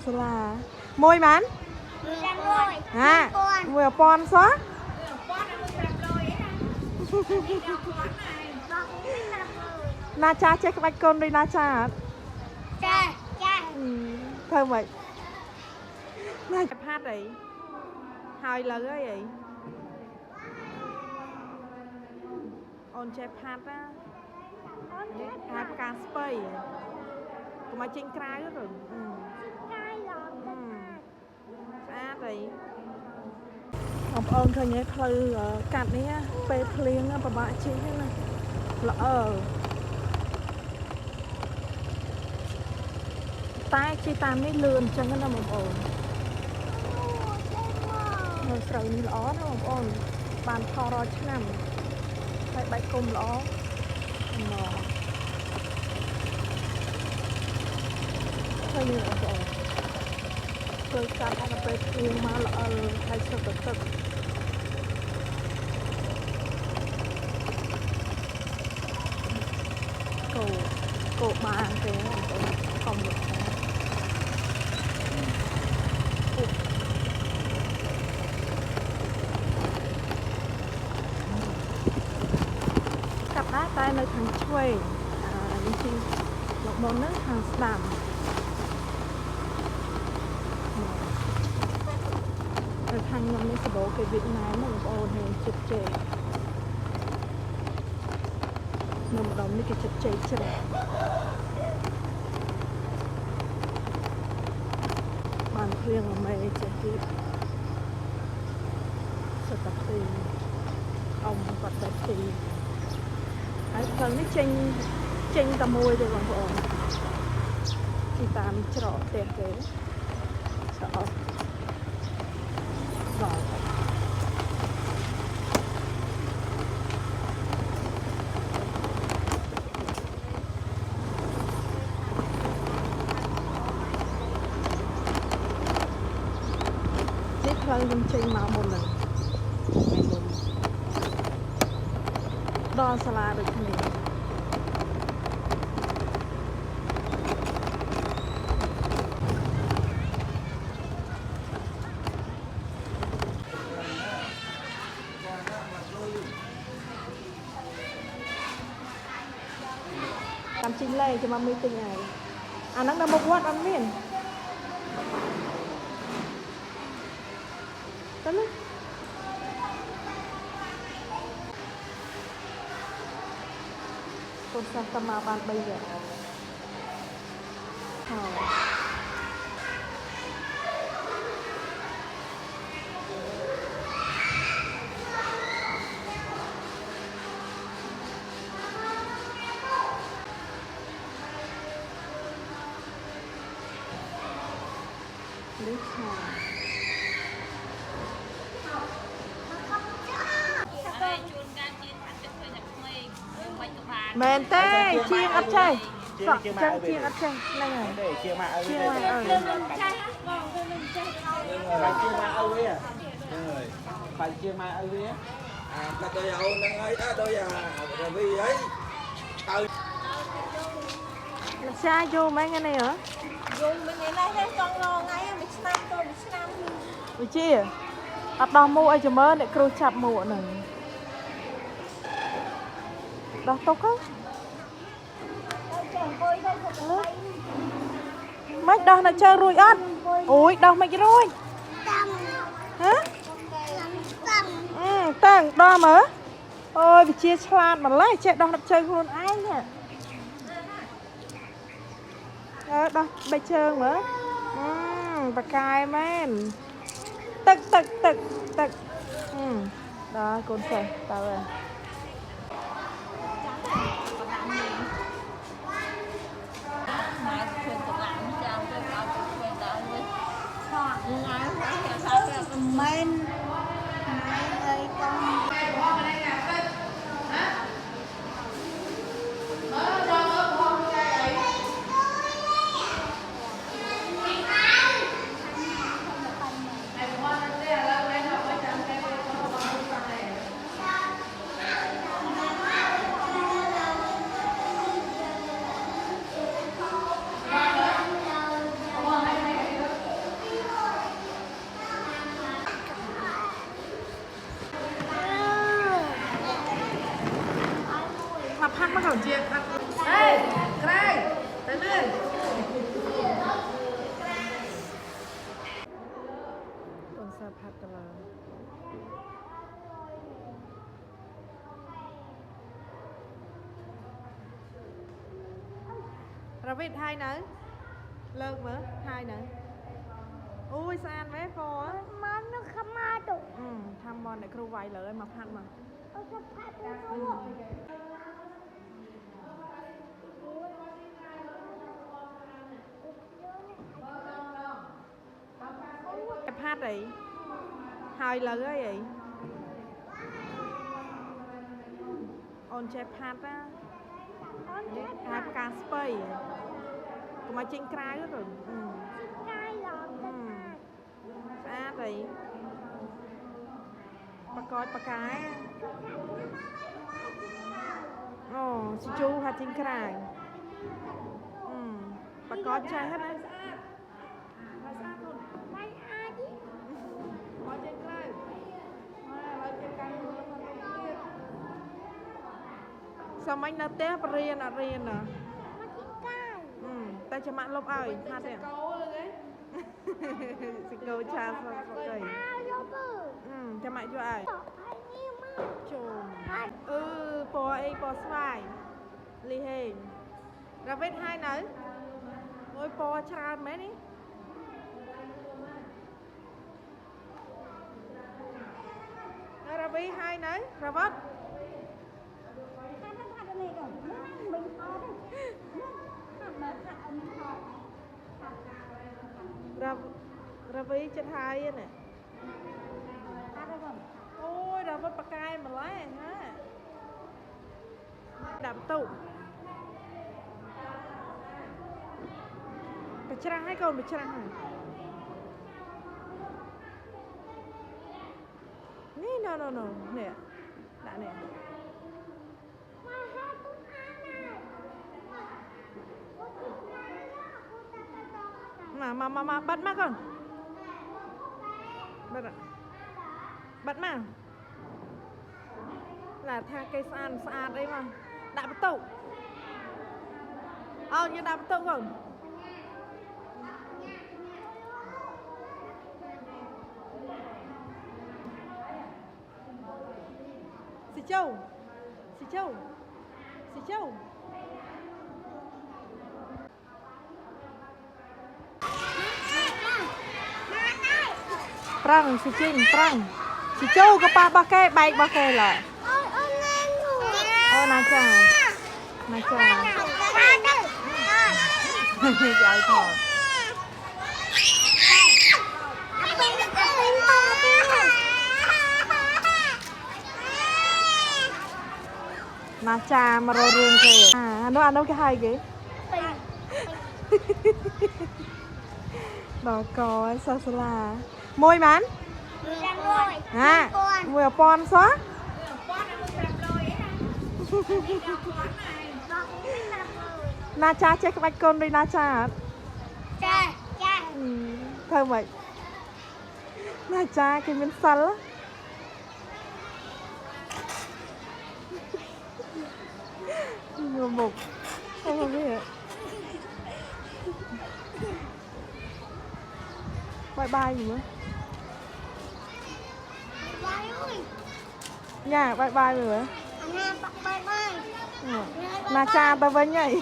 សាលាមួយម៉ានហា1000សោះណាចាចេះក្បាច់កូនដូចណាចាអត់ចាធ្វើម៉េចណាផាត់អីហើយលើអីអូនចេះផាត់ណានេះផាត់ផ្កាស្ពៃកុំឲ្យចេញក្រៅទៅស្អាតអីបងប្អូនឃើញផ្លូវកាត់នេះពេលភ្លៀងពិបាកជិះណាល្អតែជិះតាមនេះលឿនអញ្ចឹងណាបងប្អូននៅស្រូវនេះល្អណាបងប្អូនបានថតរាល់ឆ្នាំហើយបែកគុំល្អមកហើយនេះបងប្អូនធ្វើកាត់ឲ្យទៅភ្លៀងមកល្អហើយទឹកគោបានទេបងប្អូនកុំលក់កាប់ដែរតែនៅខាងឆ្វេងនេះទីលោកមុនហ្នឹងខាងស្ដាំនៅខាងខ្ញុំនេះសបោគេវៀតណាមបងប្អូនហើយចិត្តជ័យនៅម្ដងនេះគេចិត្តជ័យច្រើនបានភ្លៀងអមេចេះទៀតសតទីអ៊ំគាត់តែទីហើយផ្លូវនេះចេញតែមួយទេបងប្អូនទីតាមច្រកផ្ទះគេស្អប់ដល់នេះផ្លូវខ្ញុំចេញមកមុនហ្នឹងដល់សាលាដូចគ្នាតាមជីលេចាំមកមីទិញហើយអាហ្នឹងដល់មុខវត្តអត់មានទៅណាកូនសាស្ត្រមកបាន3វគ្គនេះค่ะមែនទេជាងអត់ចេះសក់ចឹងជាងអត់ចេះហ្នឹងហើយជាងមកឲ្យជាងមកឲ្យចាស់បងគឺនឹងចេះឲ្យជាងមកឲ្យវាហើយបាយជាងមកឲ្យវាតែដល់អូនហ្នឹងហើយដល់អាវីហើយឆៅលោកចាយូរមែនហ្នឹងហ៎យូរមិញនេះទេចង់រងថ្ងៃមួយឆ្នាំទៅមួយឆ្នាំវិជាអត់ដោះមូឲ្យចាំមើលអ្នកគ្រូចាប់មូហ្នឹងដោះទុកហ៎មិនដោះនៅជើងរួចអត់អូយដោះមិនរួចហ៎តាំងដោះមើលអូយវិជាឆ្លាតម្លេះចេះដោះនៅជើងខ្លួនឯងនេះដោះបេះជើងមើលបកាយមែនទឹកដល់កូនសេះតើមែនអីកូន chia ê cái tới lên con sa phát cả là rồi biết hai nữa lợn nữa hai nữa ui sao ăn vé phò áมันนึกขมาตุก ทำบอลในครูไวเลยมาพันมา เอาสะพายไปสู้ cái phát đấy hai lần ấy vậy on che phát á hai cá spray cũng mà trên trái rồi ใช่หรอสะพาย sát đấy bà coi bà cái ồ chị chú hạt trên trái bà coi trái hết đấy ไม่อาดิ sao anh nó té riêng à มากินไก่ ta cho mạng lộc ơi hạt này xịt cầu trà sao cây อ้าวโยเบิร์ต cho mạng cho ai ต่อไปนี่มาก chùm po ấy po xoài ly hề ra vết hai nữa ôi po trà mấy đi ra vết hai nữa ra vết ถ้าท่านทำอะไรก่อนไม่พอเลยทำมาทำพอ ra vết chân hai nè ถ้าได้ก่อน ôi ra vết bạc cay mà lấy hả đậm tụ bạch trăng hay còn bạch trăng hả nè no nè đã nè มาให้ตุ้งอาหน่อยกูติดงานแล้วกูจะไปต่อกัน mà bật mắt con bật ạ bật mà là tha cây sàn đấy mà đã bắt tụ như đã bắt tụ không xì châu xì châu xì châu trăng xì chinh trăng xì châu có ba cái bay ba cái là ôi lên ngủ na cha dài thở na cha mà rồi riêng kìa nó ăn đâu cái hai kì đỏ cò sao là môi bán mùi ở pon xóa na cha check cái bạch con đi na cha thơm vậy na cha cái miếng sắn á ngồi mục không biết ạ bye gì nữa nha bye rồi na cha ta với nhảy